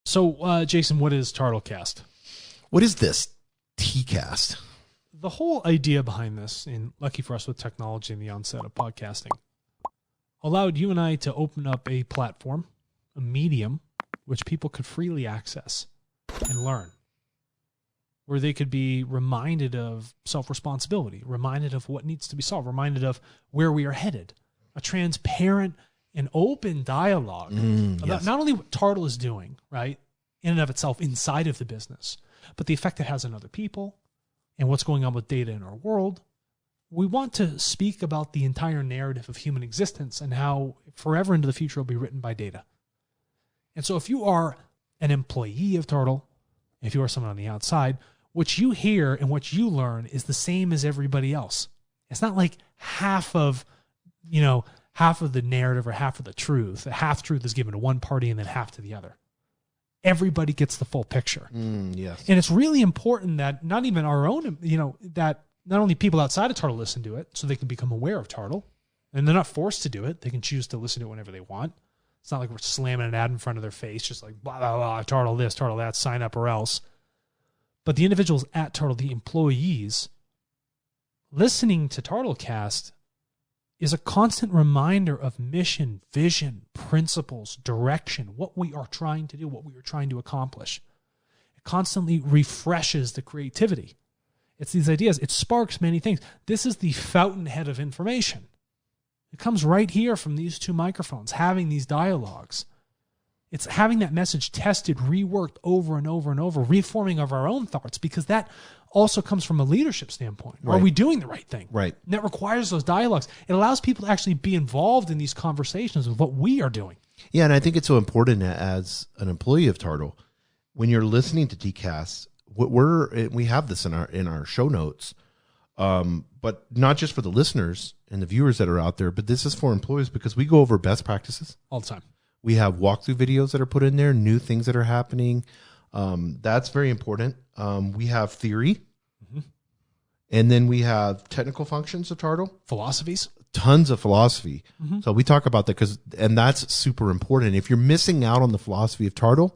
So, Jason, what is TartleCast? What is this TCAST? The whole idea behind this, and lucky for us with technology and the onset of podcasting, allowed you and I to open up a platform, a medium, which people could freely access and learn, where they could be reminded of self-responsibility, reminded of what needs to be solved, reminded of where we are headed, a transparent and open dialogue about not only what Tartle is doing, right, in and of itself inside of the business, but the effect it has on other people and what's going on with data in our world. We want to speak about the entire narrative of human existence and how forever into the future will be written by data. And so if you are an employee of Tartle, if you are someone on the outside, what you hear and what you learn is the same as everybody else. It's not like half of the narrative or half of the truth. The half truth is given to one party and then half to the other. Everybody gets the full picture. Yes. And it's really important that not even our own, that not only people outside of Tartle listen to it so they can become aware of Tartle, and they're not forced to do it. They can choose to listen to it whenever they want. It's not like we're slamming an ad in front of their face, just like, blah, blah, blah, Tartle this, Tartle that, sign up or else. But the individuals at Tartle, the employees, listening to TartleCast is a constant reminder of mission, vision, principles, direction, what we are trying to do, what we are trying to accomplish. It constantly refreshes the creativity. It's these ideas. It sparks many things. This is the fountainhead of information. It comes right here from these two microphones, having these dialogues. It's having that message tested, reworked over and over and over, reforming of our own thoughts, because that also comes from a leadership standpoint. Right. Are we doing the right thing? Right. And that requires those dialogues. It allows people to actually be involved in these conversations of what we are doing. Yeah, and I think it's so important as an employee of Tartle, when you're listening to TCAST, we have this in our show notes, but not just for the listeners and the viewers that are out there, but this is for employees because we go over best practices all the time. We have walkthrough videos that are put in there, new things that are happening. That's very important. We have theory, and then we have technical functions of Tartle. Philosophies. Tons of philosophy. So we talk about that and that's super important. If you're missing out on the philosophy of Tartle,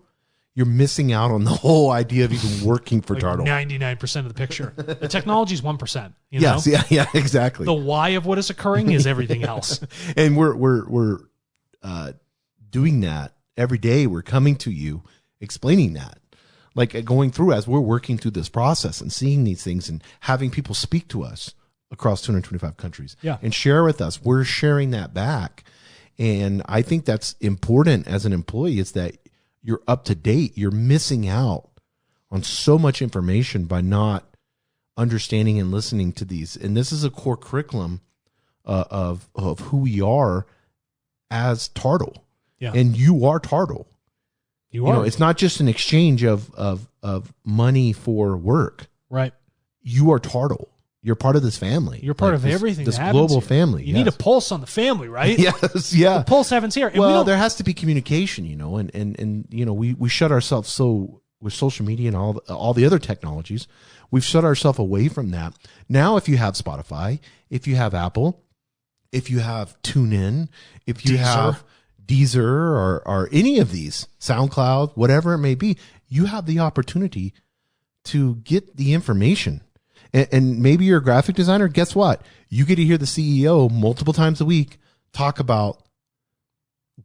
you're missing out on the whole idea of even working for Tartle. 99% of the picture. The technology is 1%. Yes, yeah, exactly. The why of what is occurring is everything else. And we're doing that every day. We're coming to you explaining that, like going through as we're working through this process and seeing these things and having people speak to us across 225 countries and share with us. We're sharing that back. And I think that's important as an employee, is that you're up to date. You're missing out on so much information by not understanding and listening to these. And this is a core curriculum of who we are as Tartle. Yeah. And you are Tartle. You are. It's not just an exchange of money for work. Right. You are Tartle. You're part of this family. You're part of everything. This global family. You need a pulse on the family, right? Yes, yeah. The pulse happens here. And there has to be communication, and we shut ourselves with social media and all the other technologies. We've shut ourselves away from that. Now, if you have Spotify, if you have Apple, if you have TuneIn, if you have Deezer or any of these, SoundCloud, whatever it may be, you have the opportunity to get the information. And maybe you're a graphic designer. Guess what? You get to hear the CEO multiple times a week talk about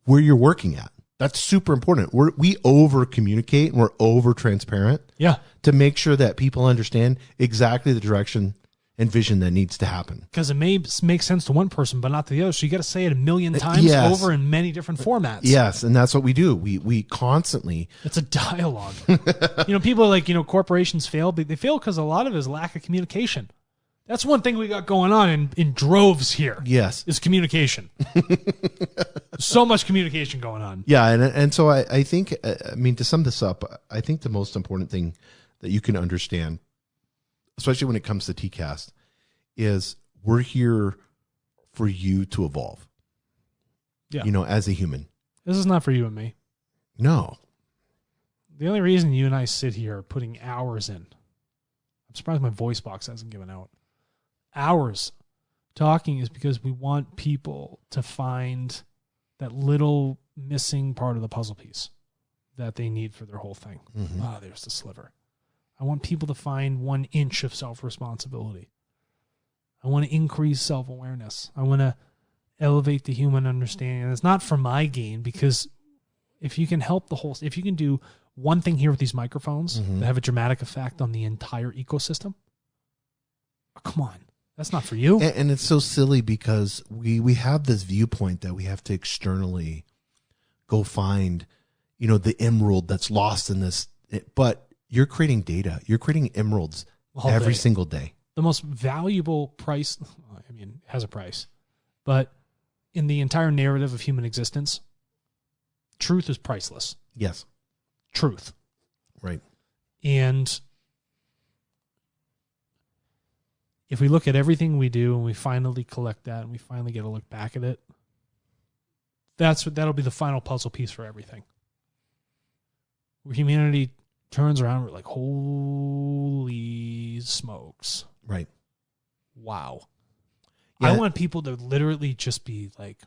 where you're working at. That's super important. We over communicate and we're over transparent. Yeah. To make sure that people understand exactly the direction and vision that needs to happen. Because it may make sense to one person, but not to the other. So you got to say it a million times over in many different formats. Yes, and that's what we do. We constantly. It's a dialogue. People are like, corporations fail, but they fail because a lot of it is lack of communication. That's one thing we got going on in droves here. Yes. Is communication. So much communication going on. Yeah, and so I think, to sum this up, I think the most important thing that you can understand, especially when it comes to TCAST, is we're here for you to evolve. Yeah. As a human. This is not for you and me. No. The only reason you and I sit here putting hours in, I'm surprised my voice box hasn't given out, hours talking, is because we want people to find that little missing part of the puzzle piece. that they need for their whole thing. There's the sliver. I want people to find 1 inch of self-responsibility. I want to increase self-awareness. I want to elevate the human understanding. And it's not for my gain, because if you can help if you can do one thing here with these microphones that have a dramatic effect on the entire ecosystem, come on. That's not for you. And it's so silly because we have this viewpoint that we have to externally go find, the emerald that's lost in this. But you're creating data. You're creating emeralds every single day. The most valuable price, it has a price, but in the entire narrative of human existence, truth is priceless. Yes. Truth. Right. And if we look at everything we do and we finally collect that and we finally get a look back at it, that'll be the final puzzle piece for everything. Where humanity turns around, we're like, holy smokes. Right. Wow. Yeah. I want people to literally just be like,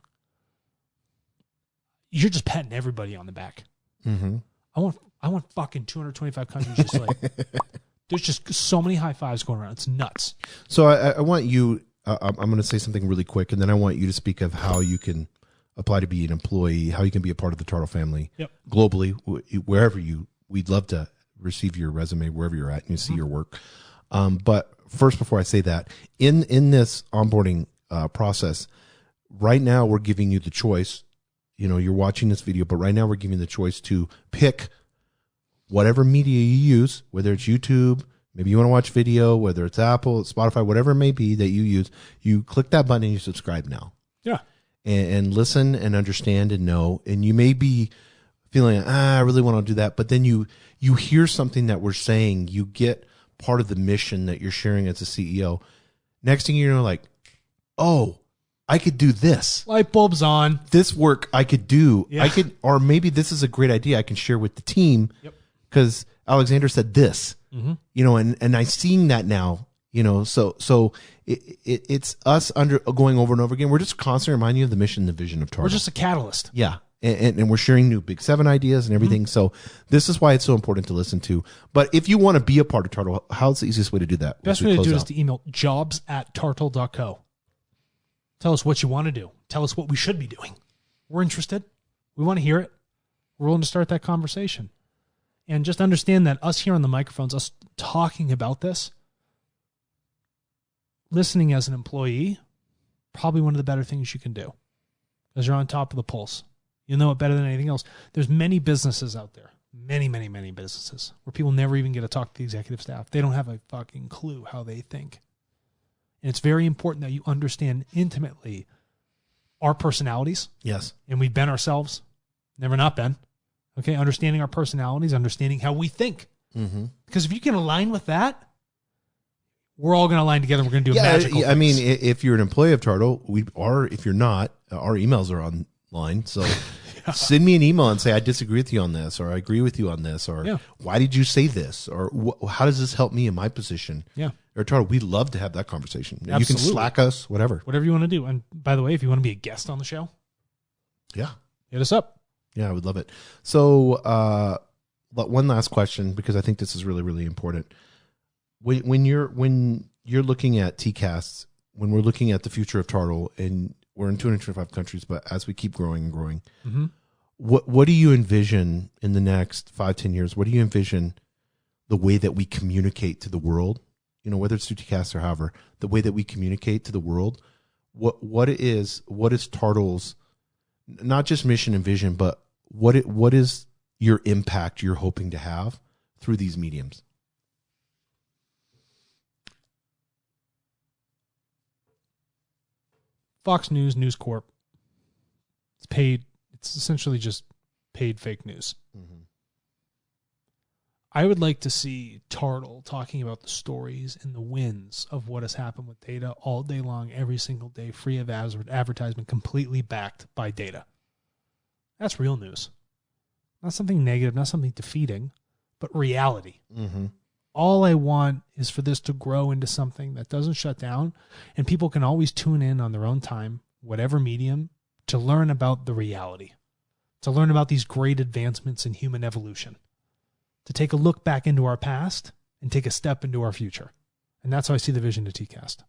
you're just patting everybody on the back. Mm-hmm. I want fucking 225 countries just like, there's just so many high fives going around. It's nuts. So I want you, I'm going to say something really quick, and then I want you to speak of how you can apply to be an employee, how you can be a part of the Turtle family globally, wherever we'd love to receive your resume, wherever you're at, and you see your work. But first, before I say that, in this onboarding process, right now we're giving you the choice. You're watching this video, but right now we're giving you the choice to pick whatever media you use, whether it's YouTube, maybe you want to watch video, whether it's Apple, Spotify, whatever it may be that you use. You click that button and you subscribe now. Yeah. And listen and understand and know. And you may be feeling, I really want to do that. But then you hear something that we're saying, you get part of the mission that you're sharing as a CEO. Next thing you know, like, oh, I could do this. Light bulbs on. This work I could do. Yeah. Or maybe this is a great idea I can share with the team. Yep. Because Alexander said this, and I'm seeing that now, so it's us going over and over again. We're just constantly reminding you of the mission, the vision of Turtle. We're just a catalyst. Yeah. And we're sharing new Big 7 ideas and everything. So this is why it's so important to listen to. But if you want to be a part of Turtle, how's the easiest way to do that? Best way to do it is to email jobs@turtle.co. Tell us what you want to do. Tell us what we should be doing. We're interested. We want to hear it. We're willing to start that conversation. And just understand that us here on the microphones, us talking about this, listening as an employee, probably one of the better things you can do, because you're on top of the pulse. You know it better than anything else. There's many businesses out there, many, many, many businesses, where people never even get to talk to the executive staff. They don't have a fucking clue how they think. And it's very important that you understand intimately our personalities. Yes. And we've been ourselves, never not been. Okay, understanding our personalities, understanding how we think. Mm-hmm. Because if you can align with that, we're all going to align together. We're going to do magical things. I mean, if you're an employee of Turtle, if you're not, our emails are online. So send me an email and say, I disagree with you on this, or I agree with you on this, or why did you say this, or how does this help me in my position? Yeah. Or Turtle, we'd love to have that conversation. Absolutely. You can Slack us, whatever. Whatever you want to do. And by the way, if you want to be a guest on the show, hit us up. Yeah, I would love it. So, but one last question, because I think this is really, really important. When you're looking at TCAST, when we're looking at the future of Turtle, and we're in 225 countries, but as we keep growing and growing, what do you envision in the next 5-10 years? What do you envision the way that we communicate to the world? Whether it's through TCAST or however, the way that we communicate to the world. What is Turtle's not just mission and vision, but what is your impact you're hoping to have through these mediums? Fox News, News Corp. It's paid. It's essentially just paid fake news. Mm-hmm. I would like to see Turtle talking about the stories and the wins of what has happened with data all day long, every single day, free of advertisement, completely backed by data. That's real news. Not something negative, not something defeating, but reality. Mm-hmm. All I want is for this to grow into something that doesn't shut down, and people can always tune in on their own time, whatever medium, to learn about the reality. to learn about these great advancements in human evolution, to take a look back into our past and take a step into our future. And that's how I see the vision to TCAST.